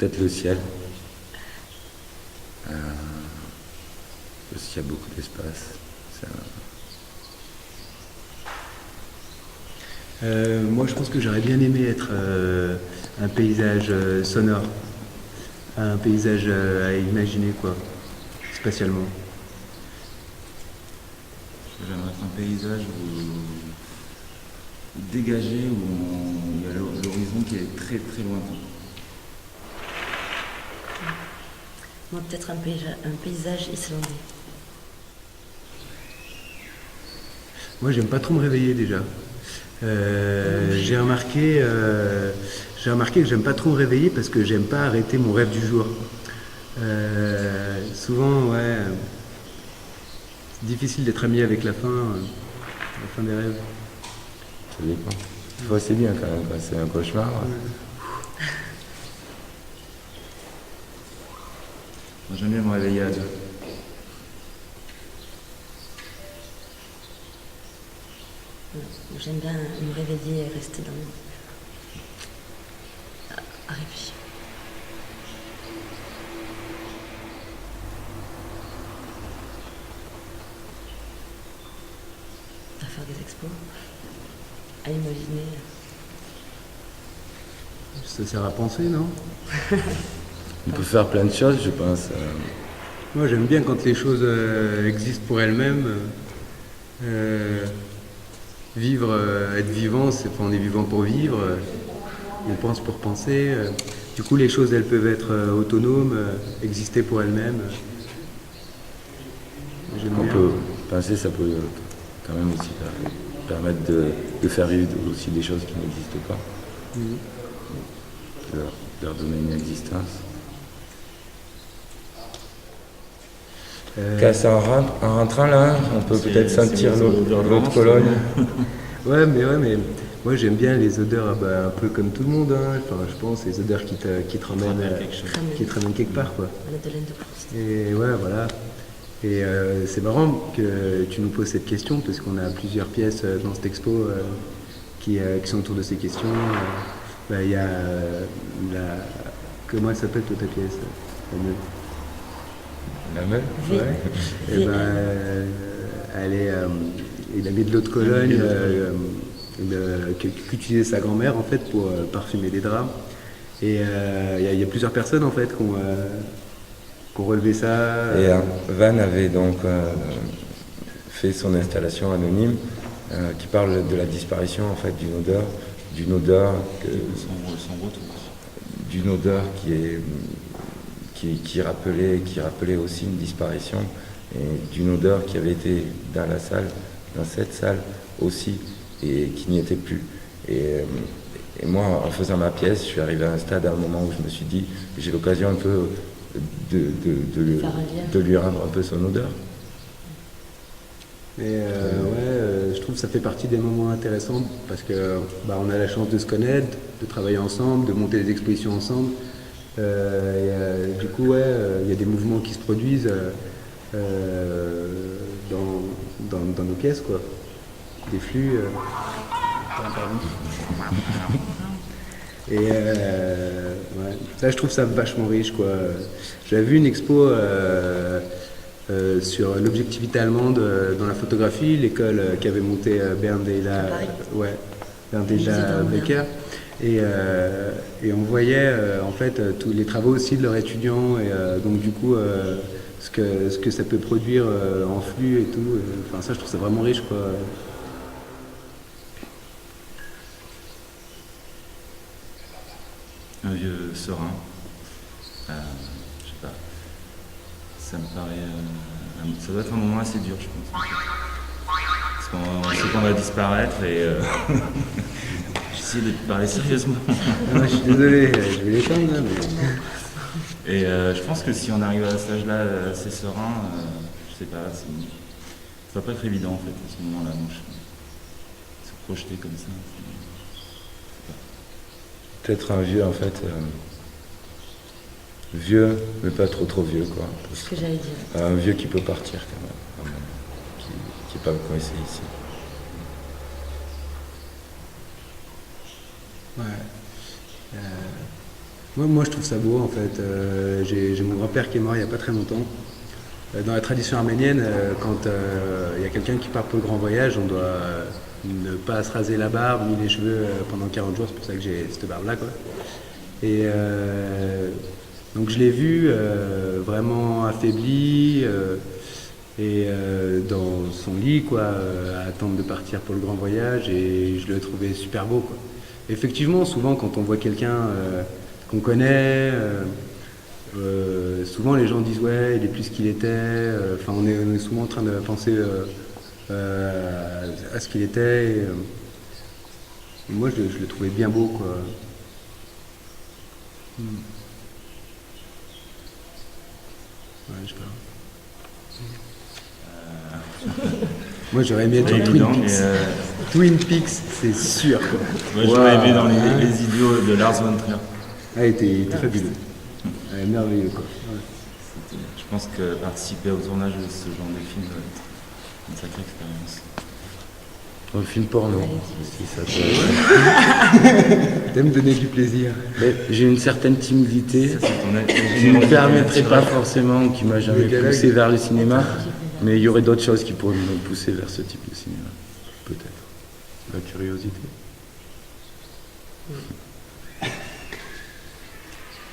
peut-être le ciel. Parce qu'il y a beaucoup d'espace. Moi, je pense que j'aurais bien aimé être un paysage sonore, un paysage à imaginer, quoi, spatialement. J'aimerais être un paysage dégagé où il y a l'horizon qui est très très lointain. Moi, peut-être un paysage islandais. Moi, j'aime pas trop me réveiller déjà. J'ai remarqué que j'aime pas trop me réveiller parce que j'aime pas arrêter mon rêve du jour. Souvent, ouais, c'est difficile d'être ami avec la fin des rêves. Ça dépend. Des fois, c'est bien quand même, quand c'est un cauchemar. Moi, j'aime bien me réveiller à 2. J'aime bien me réveiller et rester à réfléchir. À faire des expos, à imaginer. Ça sert à penser, non? On peut faire plein de choses, je pense. Moi, j'aime bien quand les choses existent pour elles-mêmes. Vivre, être vivant, on est vivant pour vivre. On pense pour penser. Du coup, les choses, elles peuvent être autonomes, exister pour elles-mêmes. J'aime On bien. peut penser, ça peut quand même aussi permettre de faire vivre aussi des choses qui n'existent pas. De leur donner une existence. En rentrant là, on peut peut-être sentir l'eau de Cologne. Ouais, mais moi j'aime bien les odeurs un peu comme tout le monde. Hein. Enfin, je pense les odeurs qui te ramènent quelque part, quoi. La Madeleine de Proust. Et ouais, voilà. Et c'est marrant que tu nous poses cette question parce qu'on a plusieurs pièces dans cette expo qui sont autour de ces questions. Il y a comment elle s'appelle toi ta pièce? La meule. Ouais. Et elle est, il a mis de l'eau de Cologne qu'utilisait sa grand-mère en fait pour parfumer des draps. Et il y a plusieurs personnes en fait qui ont relevé ça. Et Van avait donc fait son installation anonyme qui parle de la disparition en fait d'une odeur qui rappelait aussi une disparition et d'une odeur qui avait été dans cette salle aussi et qui n'y était plus. Et moi, en faisant ma pièce, je suis arrivé à un stade, à un moment où je me suis dit, j'ai l'occasion un peu de lui rendre un peu son odeur. Et je trouve que ça fait partie des moments intéressants parce que on a la chance de se connaître, de travailler ensemble, de monter des expositions ensemble. Du coup, il y a des mouvements qui se produisent dans nos pièces, quoi. Des flux. Et ça, je trouve ça vachement riche, quoi. J'avais vu une expo sur l'objectivité allemande dans la photographie, l'école qu'avait montée Berndela Becker. Et on voyait en fait tous les travaux aussi de leurs étudiants et donc du coup ce que ça peut produire en flux et tout. Enfin ça je trouve ça vraiment riche quoi. Un vieux serin. Je sais pas. Ça me paraît. Ça doit être un moment assez dur je pense. Parce qu'on sait qu'on va disparaître et j'essaie de parler sérieusement. Je suis désolé, je vais l'éteindre là, mais... Et je pense que si on arrive à cet âge-là assez serein, je sais pas, ça va pas être évident en fait à ce moment-là. Se projeter comme ça. Peut-être un vieux en fait. Vieux, mais pas trop vieux quoi. C'est ce que j'allais dire. Un vieux qui peut partir quand même. Qui n'est pas coincé ici. Ouais. Moi, je trouve ça beau en fait. J'ai mon grand-père qui est mort il n'y a pas très longtemps. Dans la tradition arménienne, quand il y a quelqu'un qui part pour le grand voyage, on doit ne pas se raser la barbe ni les cheveux pendant 40 jours. C'est pour ça que j'ai cette barbe-là, quoi. Et donc je l'ai vu vraiment affaibli dans son lit, quoi, à attendre de partir pour le grand voyage, et je le trouvais super beau, quoi. Effectivement, souvent quand on voit quelqu'un qu'on connaît, souvent les gens disent ouais, il est plus ce qu'il était. Enfin, on est souvent en train de penser à ce qu'il était. Moi, je le trouvais bien beau, quoi. Ouais, je sais pas. Moi, j'aurais aimé être pas dans évident, Twin Peaks. mais, Twin Peaks, c'est sûr, quoi. moi, j'aurais Waouh. aimé dans les idiots de Lars von Trier. Ah, il était fabuleux. Ouais, merveilleux, quoi. Ouais. Je pense que participer au tournage de ce genre de film doit être une sacrée expérience. Un film porno, Allez, si ça te... T'aimes me donner du plaisir. Mais j'ai une certaine timidité Ça, c'est ton qui ne me générosité permettrait pas naturelle. forcément, qui m'a jamais Le dialogue. poussé vers le cinéma. Mais il y aurait d'autres choses qui pourraient me pousser vers ce type de cinéma. Peut-être. La curiosité.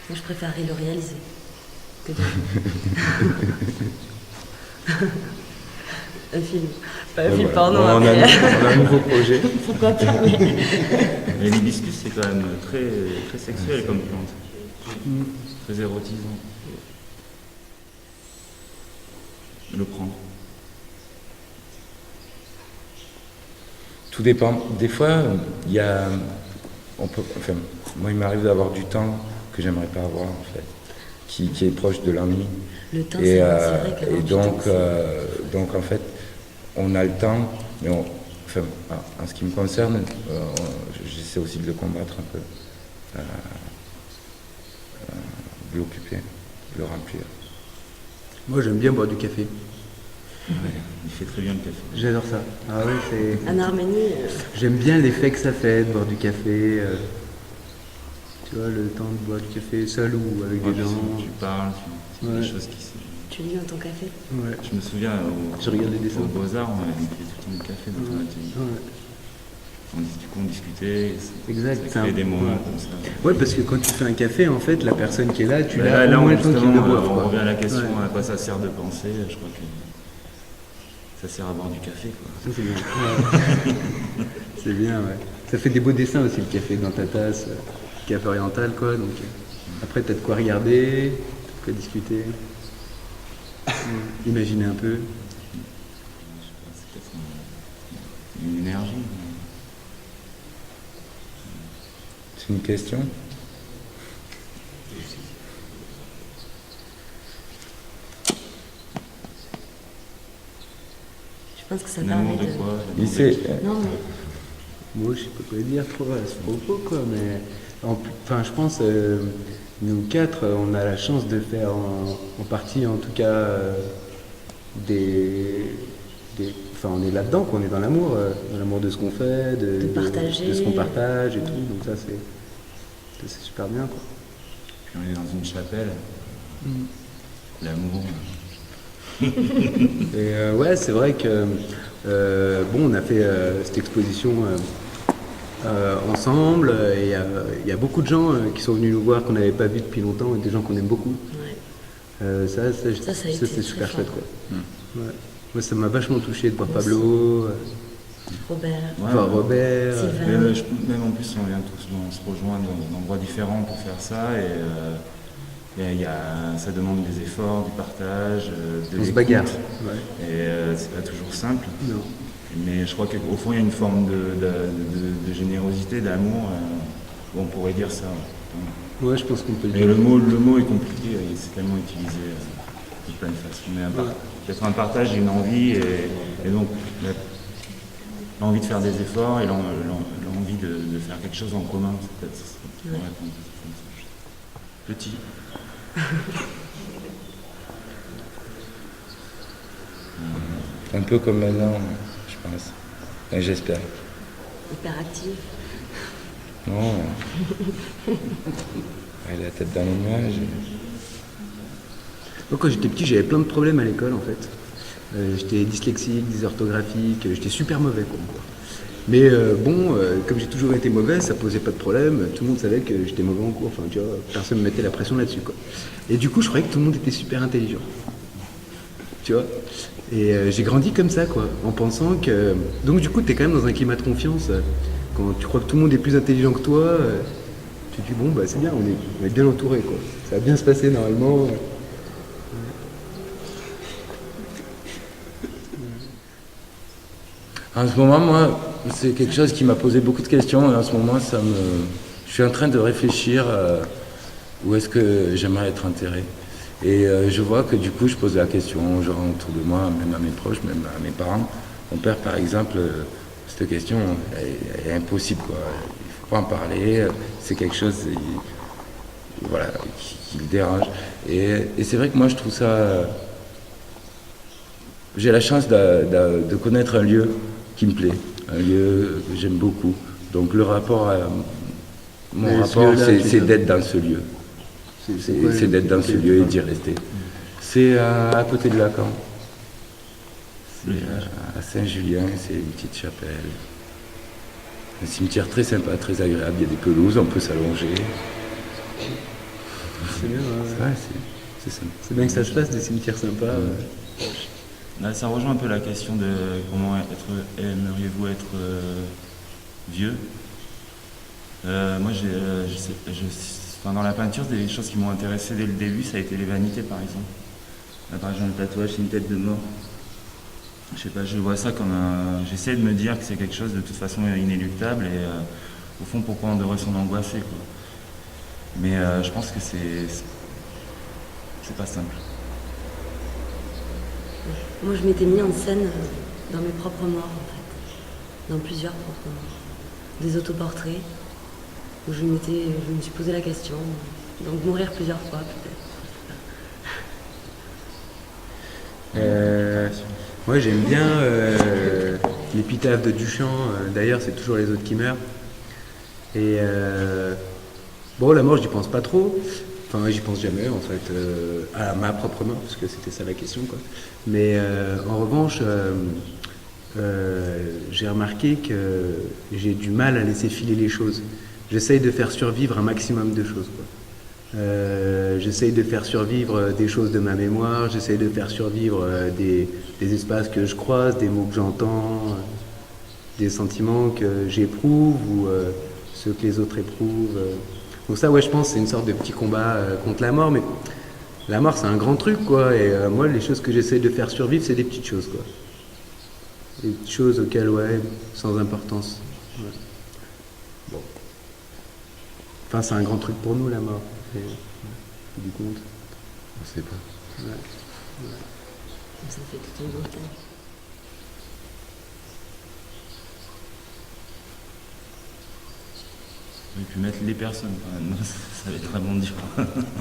Moi, je préférerais le réaliser que de... un film. Pas un film Voilà. porno, Bon, on, a, après. on a un nouveau projet. Pourquoi pas, mais... Mais l'hibiscus, c'est quand même très, très sexuel comme plante. Très érotisant. Le prendre. Tout dépend. Des fois, il y a... enfin, moi, il m'arrive d'avoir du temps que j'aimerais pas avoir, en fait, qui est proche de l'ennui. Le temps, Et, c'est vrai que et donc, en fait, on a le temps, mais enfin, en ce qui me concerne, j'essaie aussi de le combattre un peu, de l'occuper, de le remplir. Moi, j'aime bien boire du café. Ouais, il fait très bien le café. J'adore ça. Ah oui, c'est... En Arménie, J'aime bien l'effet que ça fait de boire du café. Tu vois, le temps de boire du café seul ou avec Ouais, des gens. tu parles, tu Ouais. des choses qui se... tu lis dans ton café. Ouais. Je me souviens, Je regarde les dessins. aux Beaux-Arts, on avait tout le temps du café dans ton atelier. Ouais. Du coup, on discutait, Exact, ça c'est créait un- des moments ouais. comme ça. Ouais, parce que quand tu fais un café, en fait, la personne qui est là, tu Bah, l'as au moins le temps qu'il le justement, boive. on quoi. revient à la question Ouais. à quoi ça sert de penser. Je crois que ça sert à boire du café, quoi. Ça, c'est bien. Ouais. C'est bien, ouais. Ça fait des beaux dessins aussi, le café dans ta tasse. Café oriental, quoi. Donc, après, t'as de quoi regarder, t'as de quoi discuter. Imaginer un peu. Je sais pas, c'est peut-être une énergie. C'est une question? Je pense que ça Un amour permet de de... quoi? Il sait, Non, mais Moi, je sais pas quoi dire trop à ce propos, quoi, mais enfin, je pense, nous quatre, on a la chance de faire en partie, en tout cas, enfin, on est là-dedans, quoi, on est dans l'amour de ce qu'on fait, De partager. de ce qu'on partage et tout, donc ça, c'est super bien, quoi. Puis on est dans une chapelle. L'amour. Et ouais, c'est vrai que bon, on a fait cette exposition ensemble. Et il y a beaucoup de gens qui sont venus nous voir qu'on n'avait pas vu depuis longtemps, et des gens qu'on aime beaucoup. ouais. Ça, a été c'est très super fort. chouette, quoi. Ouais. Moi, ça m'a vachement touché de voir Pablo, Robert, Ouais, voir ouais. Robert. Sylvain. Même en plus, on vient tous on se rejoindre d'endroits différents pour faire ça. Ça demande des efforts, du partage, de On se l'écoute. bagarre. Ouais. Et c'est pas toujours simple. Non. Mais je crois qu'au fond, il y a une forme de générosité, d'amour. On pourrait dire ça. Ouais, je pense qu'on peut le Mais dire. le mot est compliqué, c'est tellement utilisé de plein de façons. Mais peut-être un partage, une envie, et donc l'envie de faire des efforts et l'envie de faire quelque chose en commun. C'est peut-être ça qu'on pourrait répondre comme ça. Petit. un peu comme maintenant, je pense. Enfin, j'espère. hyperactif. Non. Elle a la tête dans les nuages. Moi, quand j'étais petit, j'avais plein de problèmes à l'école, en fait. J'étais dyslexique, dysorthographique, j'étais super mauvais, quoi. Mais comme j'ai toujours été mauvais, ça posait pas de problème. Tout le monde savait que j'étais mauvais en cours. Enfin, tu vois, personne me mettait la pression là-dessus, quoi. Et du coup, je croyais que tout le monde était super intelligent. Tu vois. Et j'ai grandi comme ça, quoi, en pensant que... Donc, du coup, t'es quand même dans un climat de confiance. Quand tu crois que tout le monde est plus intelligent que toi, tu te dis, bon, bah, c'est bien, on est bien entouré, quoi. Ça va bien se passer, normalement. En ce moment, moi, c'est quelque chose qui m'a posé beaucoup de questions. Et en ce moment, je suis en train de réfléchir où est-ce que j'aimerais être enterré. Et je vois que du coup, je pose la question aux gens autour de moi, même à mes proches, même à mes parents. Mon père, par exemple, cette question elle est impossible, quoi. Il ne faut pas en parler. C'est quelque chose qui le dérange. Et c'est vrai que moi, je trouve ça... J'ai la chance de connaître un lieu qui me plaît, un lieu que j'aime beaucoup. Donc mon rapport, c'est d'être dans ce lieu. C'est d'être dans ce lieu et d'y rester. C'est à côté de Lacan. C'est à Saint-Julien, c'est une petite chapelle. Un cimetière très sympa, très agréable. Il y a des pelouses, on peut s'allonger. C'est bien, c'est sympa. C'est bien que ça se fasse, des cimetières sympas. Là, ça rejoint un peu la question de comment aimeriez-vous être vieux. Moi, dans la peinture, des choses qui m'ont intéressé dès le début, ça a été les vanités, par exemple. Là, par exemple, le tatouage, c'est une tête de mort. Je sais pas, je vois ça comme j'essaie de me dire que c'est quelque chose de toute façon inéluctable et au fond, pourquoi on devrait s'en angoisser, quoi. Mais je pense que c'est pas simple. Moi, je m'étais mis en scène dans mes propres morts, en fait. Dans plusieurs propres morts. Des autoportraits, où je me suis posé la question. Donc, mourir plusieurs fois, peut-être. Moi, j'aime bien l'épitaphe de Duchamp. D'ailleurs, c'est toujours les autres qui meurent. Et la mort, j'y pense pas trop. Enfin, j'y pense jamais, en fait, à ma propre mort, parce que c'était ça la question, quoi. Mais en revanche, j'ai remarqué que j'ai du mal à laisser filer les choses. J'essaye de faire survivre un maximum de choses, quoi. J'essaye de faire survivre des choses de ma mémoire, j'essaye de faire survivre des espaces que je croise, des mots que j'entends, des sentiments que j'éprouve ou ceux que les autres éprouvent. Donc ça, je pense que c'est une sorte de petit combat contre la mort, mais la mort, c'est un grand truc, quoi. Et moi, les choses que j'essaie de faire survivre, c'est des petites choses, quoi. Des petites choses auxquelles, sans importance. Ouais. Bon. Enfin, c'est un grand truc pour nous, la mort. Du compte. On sait pas. Ça fait tout un beau temps. Et puis mettre les personnes, quand même, ça va être vraiment dur.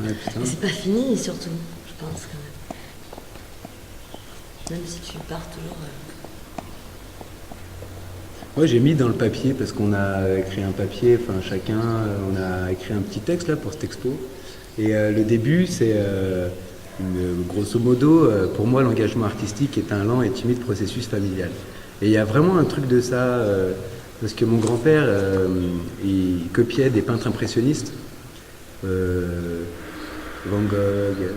Et c'est pas fini, surtout, je pense, quand même. Même si tu pars toujours... Moi, j'ai mis dans le papier, parce qu'on a écrit un papier, enfin chacun, on a écrit un petit texte là pour cette expo. Et le début, c'est grosso modo, pour moi, l'engagement artistique est un lent et timide processus familial. Et il y a vraiment un truc de ça, parce que mon grand-père, il copiait des peintres impressionnistes, Van Gogh.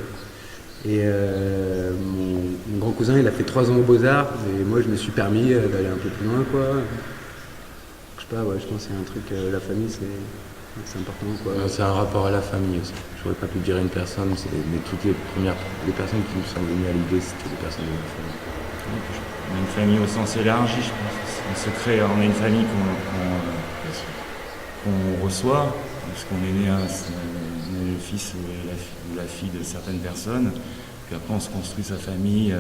Et mon grand cousin, il a fait 3 ans aux Beaux-Arts, et moi, je me suis permis d'aller un peu plus loin, quoi. Je sais pas, je pense que c'est un truc, la famille, c'est important, quoi. C'est un rapport à la famille aussi. J'aurais pas pu dire une personne, mais toutes les personnes qui me sont venues à l'idée, c'était des personnes de ma famille. On a une famille au sens élargi, je pense. On a une famille qu'on reçoit, parce qu'on est né, on est le fils ou la fille de certaines personnes. Puis après, on se construit sa famille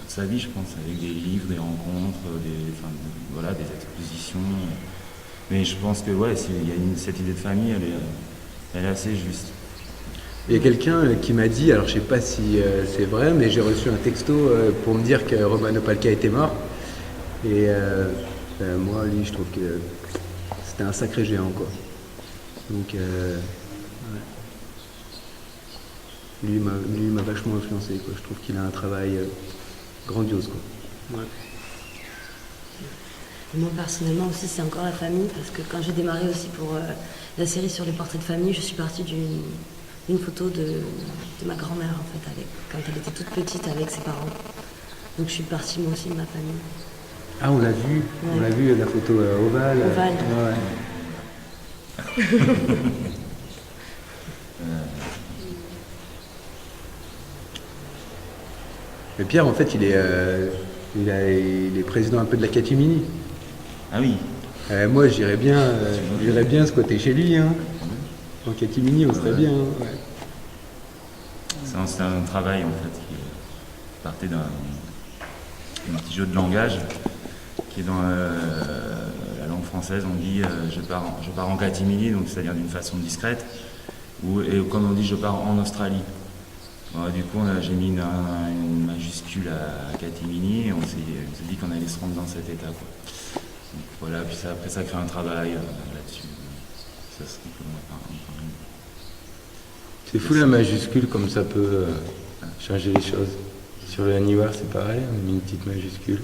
toute sa vie, je pense, avec des livres, des rencontres, des expositions. Mais je pense que cette idée de famille, elle est assez juste. Il y a quelqu'un qui m'a dit, alors je sais pas si c'est vrai, mais j'ai reçu un texto pour me dire que Romano Palca était mort. Et moi, lui, je trouve que c'était un sacré géant, quoi. Donc, Lui il m'a vachement influencé, quoi. Je trouve qu'il a un travail grandiose, quoi. Ouais. Et moi personnellement aussi c'est encore la famille parce que quand j'ai démarré aussi pour la série sur les portraits de famille, je suis partie d'une photo de ma grand-mère en fait, quand elle était toute petite avec ses parents. Donc je suis partie moi aussi de ma famille. Ah, on l'a vu, Ouais. on l'a vu la photo ovale. Ovale. Ouais. Mais Pierre, en fait, il est président un peu de la catimini. Ah oui, Moi, j'irais bien ce côté chez lui. Hein. En catimini, on serait bien. Hein. Ouais. c'est un travail en fait qui partait d'un petit jeu de langage qui est dans la langue française, on dit je pars en catimini, donc c'est-à-dire d'une façon discrète, et comme on dit je pars en Australie. Ouais, du coup j'ai mis une majuscule à catimini et on s'est dit qu'on allait se rendre dans cet état, quoi. Donc, voilà, puis après ça crée un travail là-dessus. Ça serait C'est fou la majuscule comme ça peut changer les choses. Sur le Anywhere c'est pareil, on a mis une petite majuscule.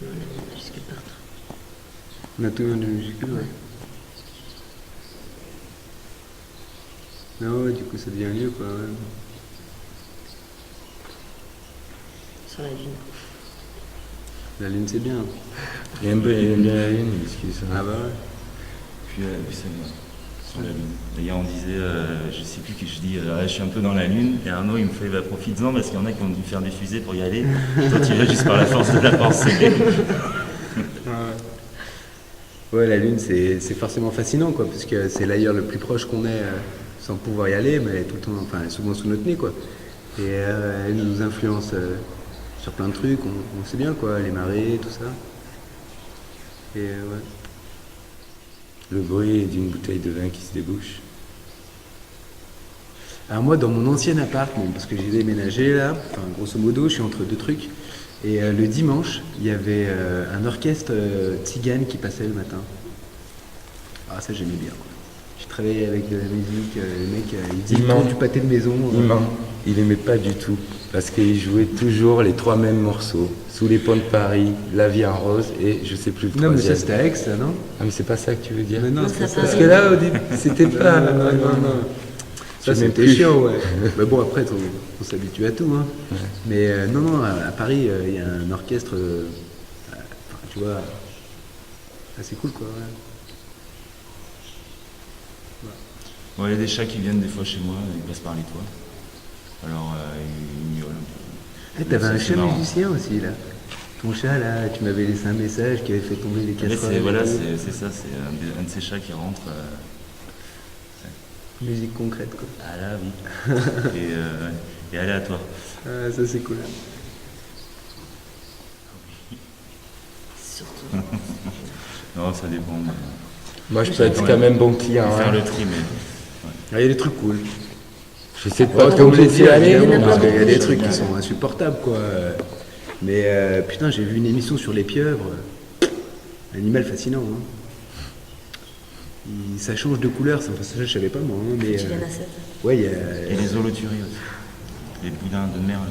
On a mis une majuscule partout. On a tout mis en majuscule, ouais. Non, ouais, du coup, ça devient mieux, quoi. Ouais. Sur la lune. La lune, c'est bien. Il aime bien la lune, il excuse ça. Ah bah ouais. Puis ça, sur la lune. D'ailleurs, on disait, je sais plus que je dis, je suis un peu dans la lune, et Arnaud, il me fait, profites-en, parce qu'il y en a qui ont dû faire des fusées pour y aller. Toi, tu y vas juste par la force de la pensée. Ouais, la lune, c'est forcément fascinant, quoi, parce que c'est l'ailleurs le plus proche qu'on ait sans pouvoir y aller, mais tout le temps, enfin, souvent sous notre nez, quoi. Et elle nous influence sur plein de trucs, on sait bien, quoi, les marées, tout ça. Et ouais. Le bruit d'une bouteille de vin qui se débouche. Alors moi, dans mon ancien appart, bon, parce que j'ai déménagé là, enfin grosso modo, je suis entre deux trucs. Et le dimanche, il y avait un orchestre tzigane qui passait le matin. Ah, ça j'aimais bien, quoi. Je travaillais avec de la musique, le mec, il disait du pâté de maison. Il aimait pas du tout, parce qu'il jouait toujours les 3 mêmes morceaux. Sous les ponts de Paris, La vie en rose et je sais plus le Non, mais troisième. ça c'était à Aix, ça, non? Ah mais c'est pas ça que tu veux dire? Mais non, Non, c'est pas ça ça. Parce que là au début, c'était pas... Non. Ça Je sais c'était plus. chiant, ouais. Mais bon, après, on s'habitue à tout, hein. Ouais. Mais non, à Paris, il y a un orchestre, enfin, tu vois, assez cool, quoi, ouais. Bon, il y a des chats qui viennent des fois chez moi, ils passent par les toits. Alors, ils miaulent un peu. Ah, t'avais un C'est chat marrant. musicien aussi, là. Ton chat, là, tu m'avais laissé un message qui avait fait tomber les Mais casseroles. voilà, et tout. c'est ça, c'est un de ces chats qui rentre. Musique concrète, quoi. Ah là, oui. et aléatoire. Ah, ça, c'est cool. Surtout. Non, ça dépend. Mais... Moi je peux être quand même bon client. Faire Hein. le tri, mais. Ah, il y a des trucs cool. J'essaie de Ouais, pas t'es trop me obligé de laisser dire, aller. évidemment, parce pas qu'il y a des beaucoup, trucs qui ouais. sont insupportables, quoi. Mais putain, j'ai vu une émission sur les pieuvres. Animal fascinant, hein. Ça change de couleur, ça, je savais pas, moi. Hein, mais, Tu viens à 7. ouais, il y Et a... les holoturies aussi. Les boudins de mer, là.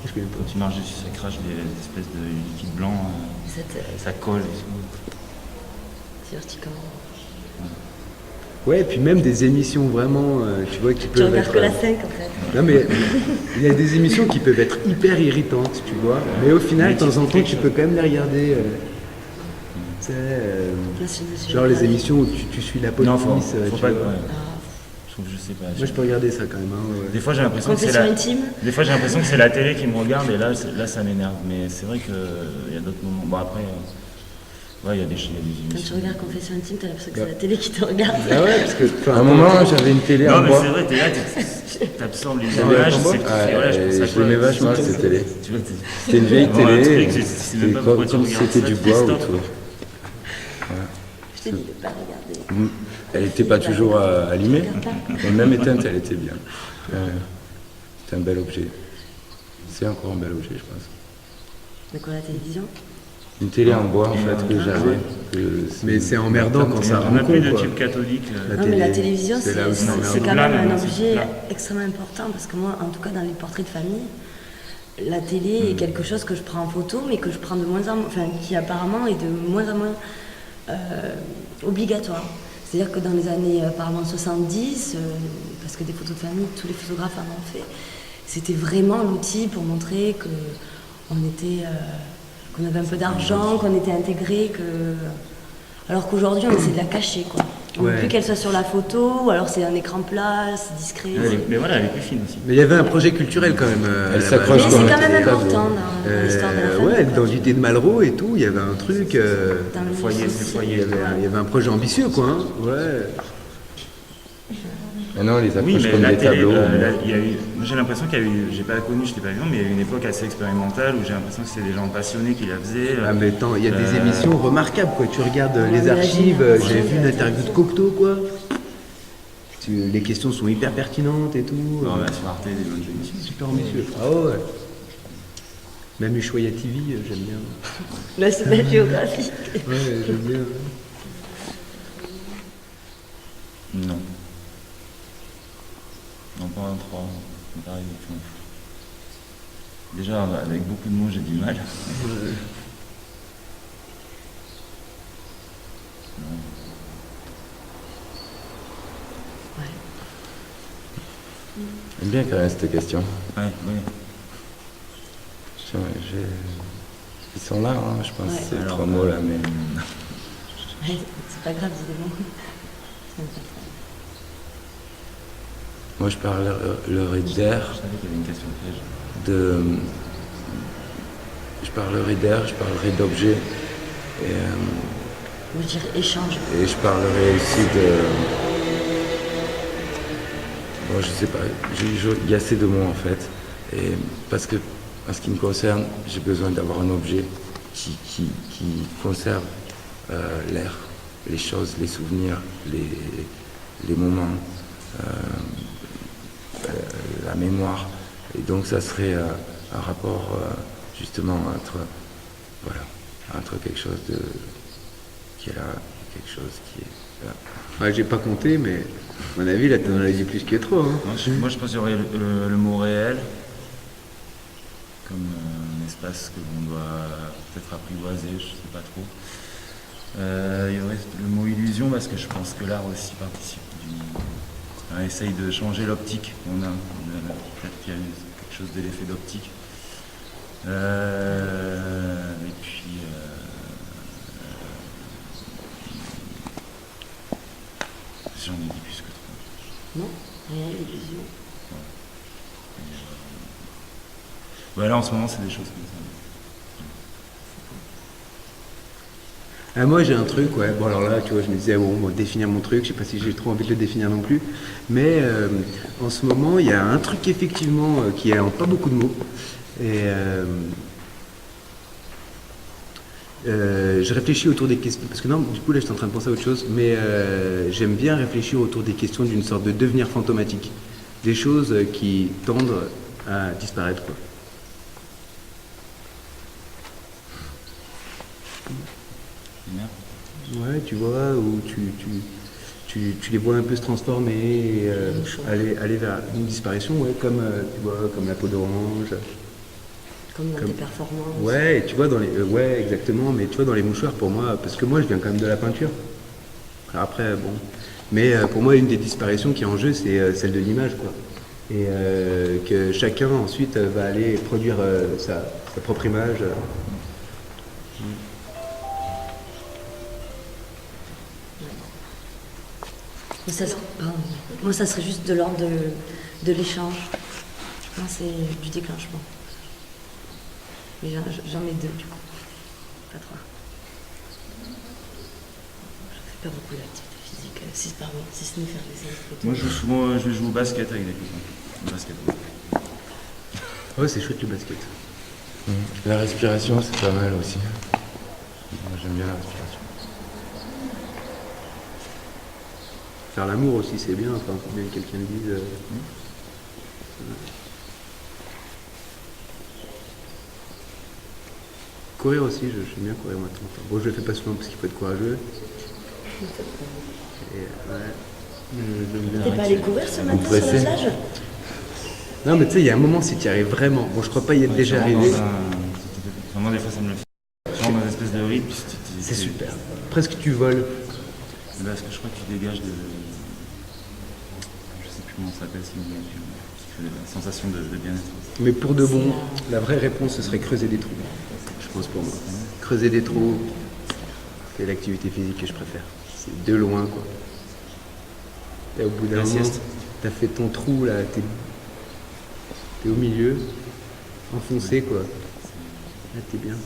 Je connais pas. Quand tu marches dessus, ça crache des espèces de liquide blanc. Ça colle et tout. C'est vertical. Ouais, et puis même des émissions vraiment, tu vois, qui Tu peuvent regardes être... que la 5 en fait. Non mais il y a des émissions qui peuvent être hyper irritantes, tu vois. Mais au final, de temps en temps, tu peux quand même les regarder. Tu sais, genre les émissions où tu suis la police. Non, faut tu pas. vois. Ouais. Ah, Je trouve, je sais pas. Moi, je peux regarder ça quand même. Hein, ouais. Des fois, j'ai l'impression que c'est confession la. intime. Des fois, j'ai l'impression que c'est la télé qui me regarde et là, ça m'énerve. Mais c'est vrai qu'il y a d'autres moments. Bon, après, ouais, il y a des Quand tu émissions. regardes confession intime, t'as l'impression que c'est la télé qui te regarde. Ah ouais, parce que... À un moment j'avais une télé Non, en mais bois. c'est vrai, t'es là, t'absorbes les Ouais, images. en bois. c'est que tu fais, voilà, je pense à Je quoi, l'aimais vachement cette télé. Tu vois, C'était une vieille Vraiment un télé. truc, je sais même C'était pas pourquoi tu comme si regardes c'était ça, du tu bois fais stop. autour. Je t'ai dit de pas regarder. Elle n'était pas toujours allumée, mais même éteinte, elle était bien. C'était un bel objet. C'est encore un bel objet, je pense. De quoi, la télévision? Une télé en bois, en fait, que j'avais. Mais c'est emmerdant quand ça On n'a rend plus con, de quoi. tube cathodique. Non, mais la télévision, c'est là où c'est c'est quand emmerdant. même un Là, c'est objet plat. extrêmement important parce que moi, en tout cas, dans les portraits de famille, la télé est quelque chose que je prends en photo, mais que je prends de moins en moins, enfin, qui apparemment est de moins en moins obligatoire. C'est-à-dire que dans les années apparemment 70, parce que des photos de famille, tous les photographes en ont fait, c'était vraiment l'outil pour montrer que on était, qu'on avait un peu d'argent, qu'on était intégré, alors qu'aujourd'hui on essaie de la cacher, quoi. On ne veut plus qu'elle soit sur la photo, ou alors c'est un écran plat, c'est discret. Mais voilà, elle est plus fine aussi. Mais il y avait un projet culturel quand même. Elle là-bas. s'accroche Mais dans c'est la quand même télé. important dans l'histoire de la famille. Ouais, quoi. dans l'idée de Malraux et tout, il y avait un truc. Dans le foyer, milieu c'est social. foyer. Il y avait un projet ambitieux, quoi. Hein. Ouais. Maintenant, on les Oui, accroche mais comme la des télé, tableaux. il y a eu, moi, j'ai l'impression qu'il y a eu, j'ai pas connu, je l'ai pas vu, mais il y a eu une époque assez expérimentale où j'ai l'impression que c'était des gens passionnés qui la faisaient. Ah, mais attends, il y a des émissions remarquables, quoi. Tu regardes Ouais, les mais la archives, génération, j'ai vu une interview de Cocteau, quoi. Les questions sont hyper pertinentes et tout. Non, mais sur Arte, des bonnes émissions. Super ambitieux. Ah ouais. Même Ushuaïa TV, j'aime bien. La semaine géographique. Ouais, j'aime bien. Non. Non, pas un 3. Pareil, déjà, avec beaucoup de mots, j'ai du mal. J'aime bien quand même cette question. Ouais, oui. Ils sont là, hein, je pense, Ouais. ces Alors, 3 mots là, mais Ouais, c'est pas grave, dis des mots. moi je parlerai d'air, Je savais qu'il y avait une question piège. je parlerai d'air, je parlerai d'objets, et, Moi, je dirais échange. et je parlerai aussi de... Bon, je sais pas, il y a assez de mots en fait, et parce que, en ce qui me concerne, j'ai besoin d'avoir un objet qui conserve l'air, les choses, les souvenirs, les moments, la mémoire. Et donc ça serait un rapport justement entre quelque chose qui est là, quelque chose qui est là. Ouais, j'ai pas compté, mais à mon avis, là, t'en as dit plus que trop. Hein. Moi, je pense qu'il y aurait le mot réel, comme un espace que l'on doit peut-être apprivoiser, je sais pas trop. Il y aurait le mot illusion, parce que je pense que l'art aussi participe on essaye de changer l'optique qu'on a. Peut-être qu'il y a quelque chose de l'effet d'optique. Et puis... j'en ai dit plus que trop. Non, rien, illusion. Ouais, là, en ce moment, c'est des choses comme ça. Ah, moi j'ai un truc, ouais. Bon alors là, tu vois, je me disais, bon, définir mon truc, je sais pas si j'ai trop envie de le définir non plus. Mais en ce moment, il y a un truc effectivement qui est en pas beaucoup de mots. Et je réfléchis autour des questions, parce que non, du coup là j'étais en train de penser à autre chose, mais j'aime bien réfléchir autour des questions d'une sorte de devenir fantomatique. Des choses qui tendent à disparaître, quoi. Ouais, tu vois, où tu les vois un peu se transformer et aller vers une disparition, ouais, comme, tu vois, comme la peau d'orange. Comme dans tes performances. Ouais, et tu vois, ouais, exactement, mais tu vois, dans les mouchoirs, pour moi, parce que moi, je viens quand même de la peinture. Alors après, bon. Mais pour moi, une des disparitions qui est en jeu, c'est celle de l'image, quoi. Et que chacun, ensuite, va aller produire sa propre image. Moi, ça serait juste de l'ordre de l'échange. Moi, c'est du déclenchement. Mais j'en ai deux, du coup. Pas trois. Je fais pas beaucoup d'activité physique, si ce n'est faire des séances. Moi, je joue au basket avec des copains. Au basket. Ouais, c'est chouette le basket. La respiration, c'est pas mal aussi. Moi, j'aime bien la respiration. Faire l'amour aussi, c'est bien, enfin, faut bien que quelqu'un le dise. Courir aussi, j'aime bien courir moi de temps en temps. Bon, je le fais pas souvent parce qu'il faut être courageux. Et, ouais. T'es pas allé courir ce matin sur pressez. la plage? Non, mais tu sais, il y a un moment, si tu y arrives vraiment. Bon, je crois pas y être déjà arrivé. Vraiment, des fois, ça me le fait. Genre dans une espèce de rythme. C'est super. Presque tu voles. Parce que je crois que tu dégages de. Je sais plus comment ça s'appelle, la sensation de bien-être. Mais pour de bon, la vraie réponse, ce serait creuser des trous. Je pense pour moi. Creuser des trous, c'est l'activité physique que je préfère. C'est de loin, quoi. Et au bout d'un La moment, sieste. t'as fait ton trou, là, t'es au milieu, enfoncé, quoi. Là, t'es bien.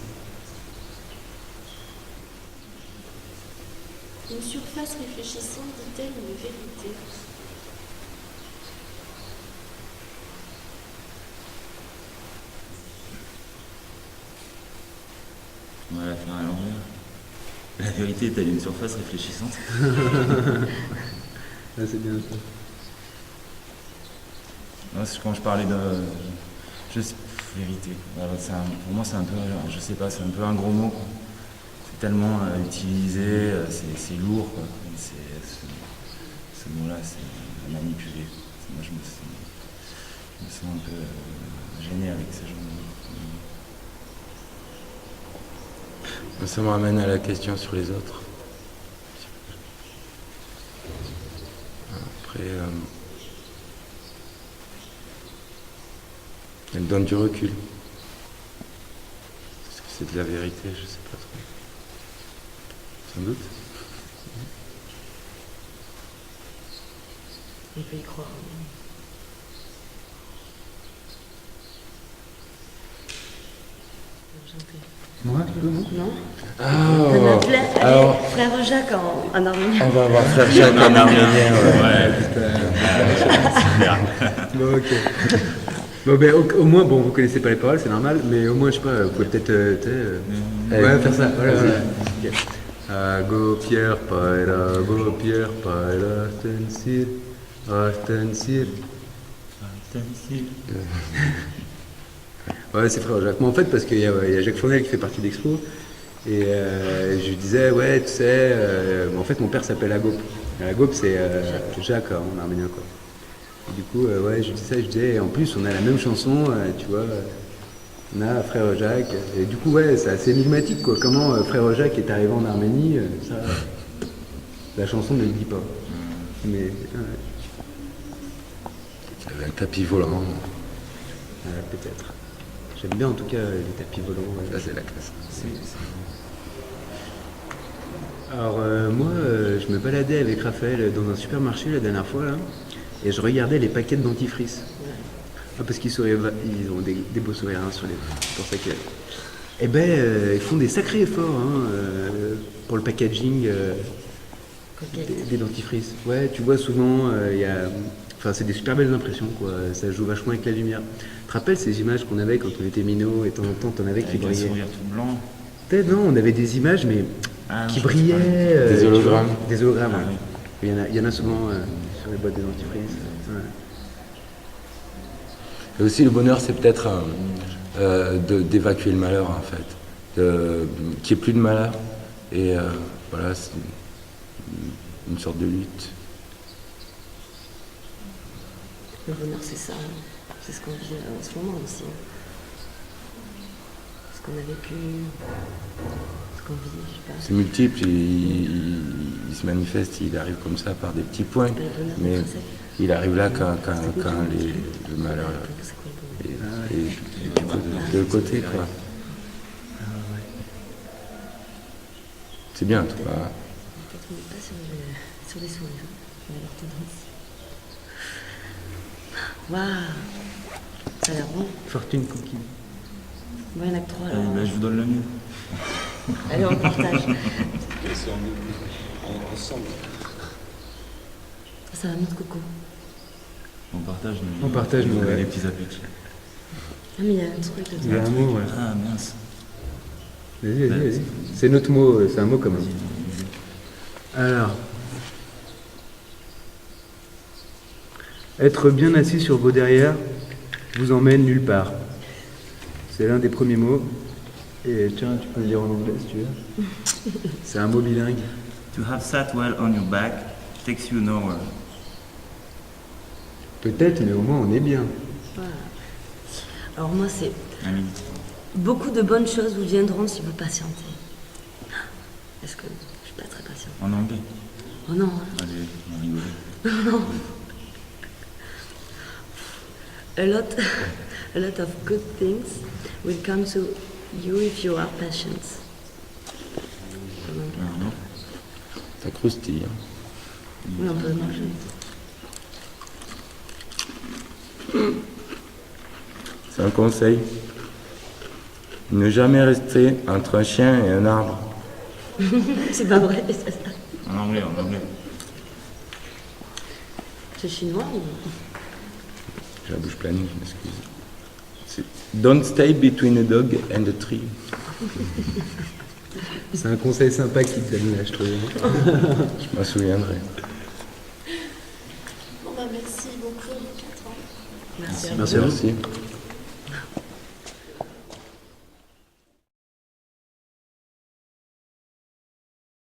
Une surface réfléchissante dit-elle une vérité? On va la faire à l'envers. La vérité est-elle une surface réfléchissante? Là, c'est bien ça. Non, c'est quand je parlais de. Vérité. Alors, pour moi, c'est un peu. Je sais pas, c'est un peu un gros mot, quoi. C'est tellement utilisé, c'est lourd, quoi. Ce mot-là, c'est manipulé. Moi, je me sens un peu gêné avec ces gens. Ça me ramène à la question sur les autres. Après, elle donne du recul. Est-ce que c'est de la vérité? Je sais pas trop. Sans doute. On peut y croire. Moi, tu peux, non? Non? Ah, Ça m'appelait. alors, Allez, frère Jacques en arménien. on va avoir frère Jacques en arménien. Bon, ok. Bon, ben, au moins, bon, vous connaissez pas les paroles, c'est normal, mais au moins, je sais pas, vous pouvez peut-être, ouais, faire ça. Voilà, voilà. Ok. Go Pierre Paira, Astensir. Ouais, c'est frère Jacques. Mais en fait, parce qu'il y a Jacques Fournel qui fait partie d'Expo, et je lui disais, ouais, tu sais, en fait, mon père s'appelle Agop. Agop, c'est Jacques en arménien, quoi. Et du coup, ouais, je disais, et en plus, on a la même chanson, tu vois, on a Frère Jacques, et du coup, ouais, c'est assez énigmatique, quoi. Comment Frère Jacques est arrivé en Arménie, ça, la chanson ne le dit pas. Mais, ouais, Il y avait un tapis volant. peut-être. J'aime bien en tout cas les tapis volants. Ouais. Ça, c'est la classe. Alors, moi, je me baladais avec Raphaël dans un supermarché la dernière fois, là, et je regardais les paquets de dentifrice. Ah, parce qu'ils ils ont des beaux sourires hein, sur les. C'est pour ça que. Eh ben, ils font des sacrés efforts hein, pour le packaging des dentifrices. Ouais, tu vois, souvent, il y a. Enfin, c'est des super belles impressions, quoi. Ça joue vachement avec la lumière. Tu te rappelles ces images qu'on avait quand on était minot et de temps en temps, t'en avais qui Avec un brillaient? sourire tout blanc. Peut-être, non, on avait des images, mais qui brillaient. Des hologrammes. tu vois, des hologrammes, Ah, ouais. Il y en a souvent sur les boîtes de dentifrice. Ouais. Et aussi, le bonheur, c'est peut-être d'évacuer le malheur, en fait. Qu'il n'y ait plus de malheur. Et voilà, c'est une sorte de lutte. Le bonheur, c'est ça. C'est ce qu'on vit en ce moment aussi. Ce qu'on a vécu, ce qu'on vit, je sais pas. C'est multiple, il se manifeste, il arrive comme ça par des petits points. Le bonheur Mais intrinsèque. il arrive là quand le malheur C'est quoi le bonheur? est de l'autre côté, quoi. C'est bien, toi. Peut-être on n'est pas sur des sourires. On va leur tendance. Waouh, ça a l'air bon. Fortune cookie. Bon, il n'y en a que 3 Allez, alors. bah, je vous donne le mien. Allez, on partage. Ça va, notre coco. On partage nous, ouais. les petits appétits. Ah, mais il y a un truc Il y a dedans. un mot, ouais. Ah mince. Vas-y. C'est notre mot, c'est un mot commun. Alors. Être bien assis sur vos derrières vous emmène nulle part. C'est l'un des premiers mots. Et tiens, tu peux le dire en anglais si tu veux. C'est un mot bilingue. To have sat well on your back takes you nowhere. Peut-être, mais au moins on est bien. Voilà. Alors moi, c'est Amélie. beaucoup de bonnes choses vous viendront si vous patientez. Est-ce que je suis pas très patiente? En anglais. Oh non. Hein. Allez, on va rigoler. A lot of good things will come to you if you are patient. Non. Ça croustille. Hein. Oui, on peut manger. C'est un conseil. Ne jamais rester entre un chien et un arbre. C'est pas vrai, c'est ça. En anglais. C'est chinois ou... J'ai la bouche pleine, je m'excuse. Don't stay between a dog and a tree. C'est un conseil sympa qu'il te donne là, je trouve. Je m'en souviendrai. Bon, bah, merci beaucoup, Bertrand. Merci à vous. Merci à vous. Merci.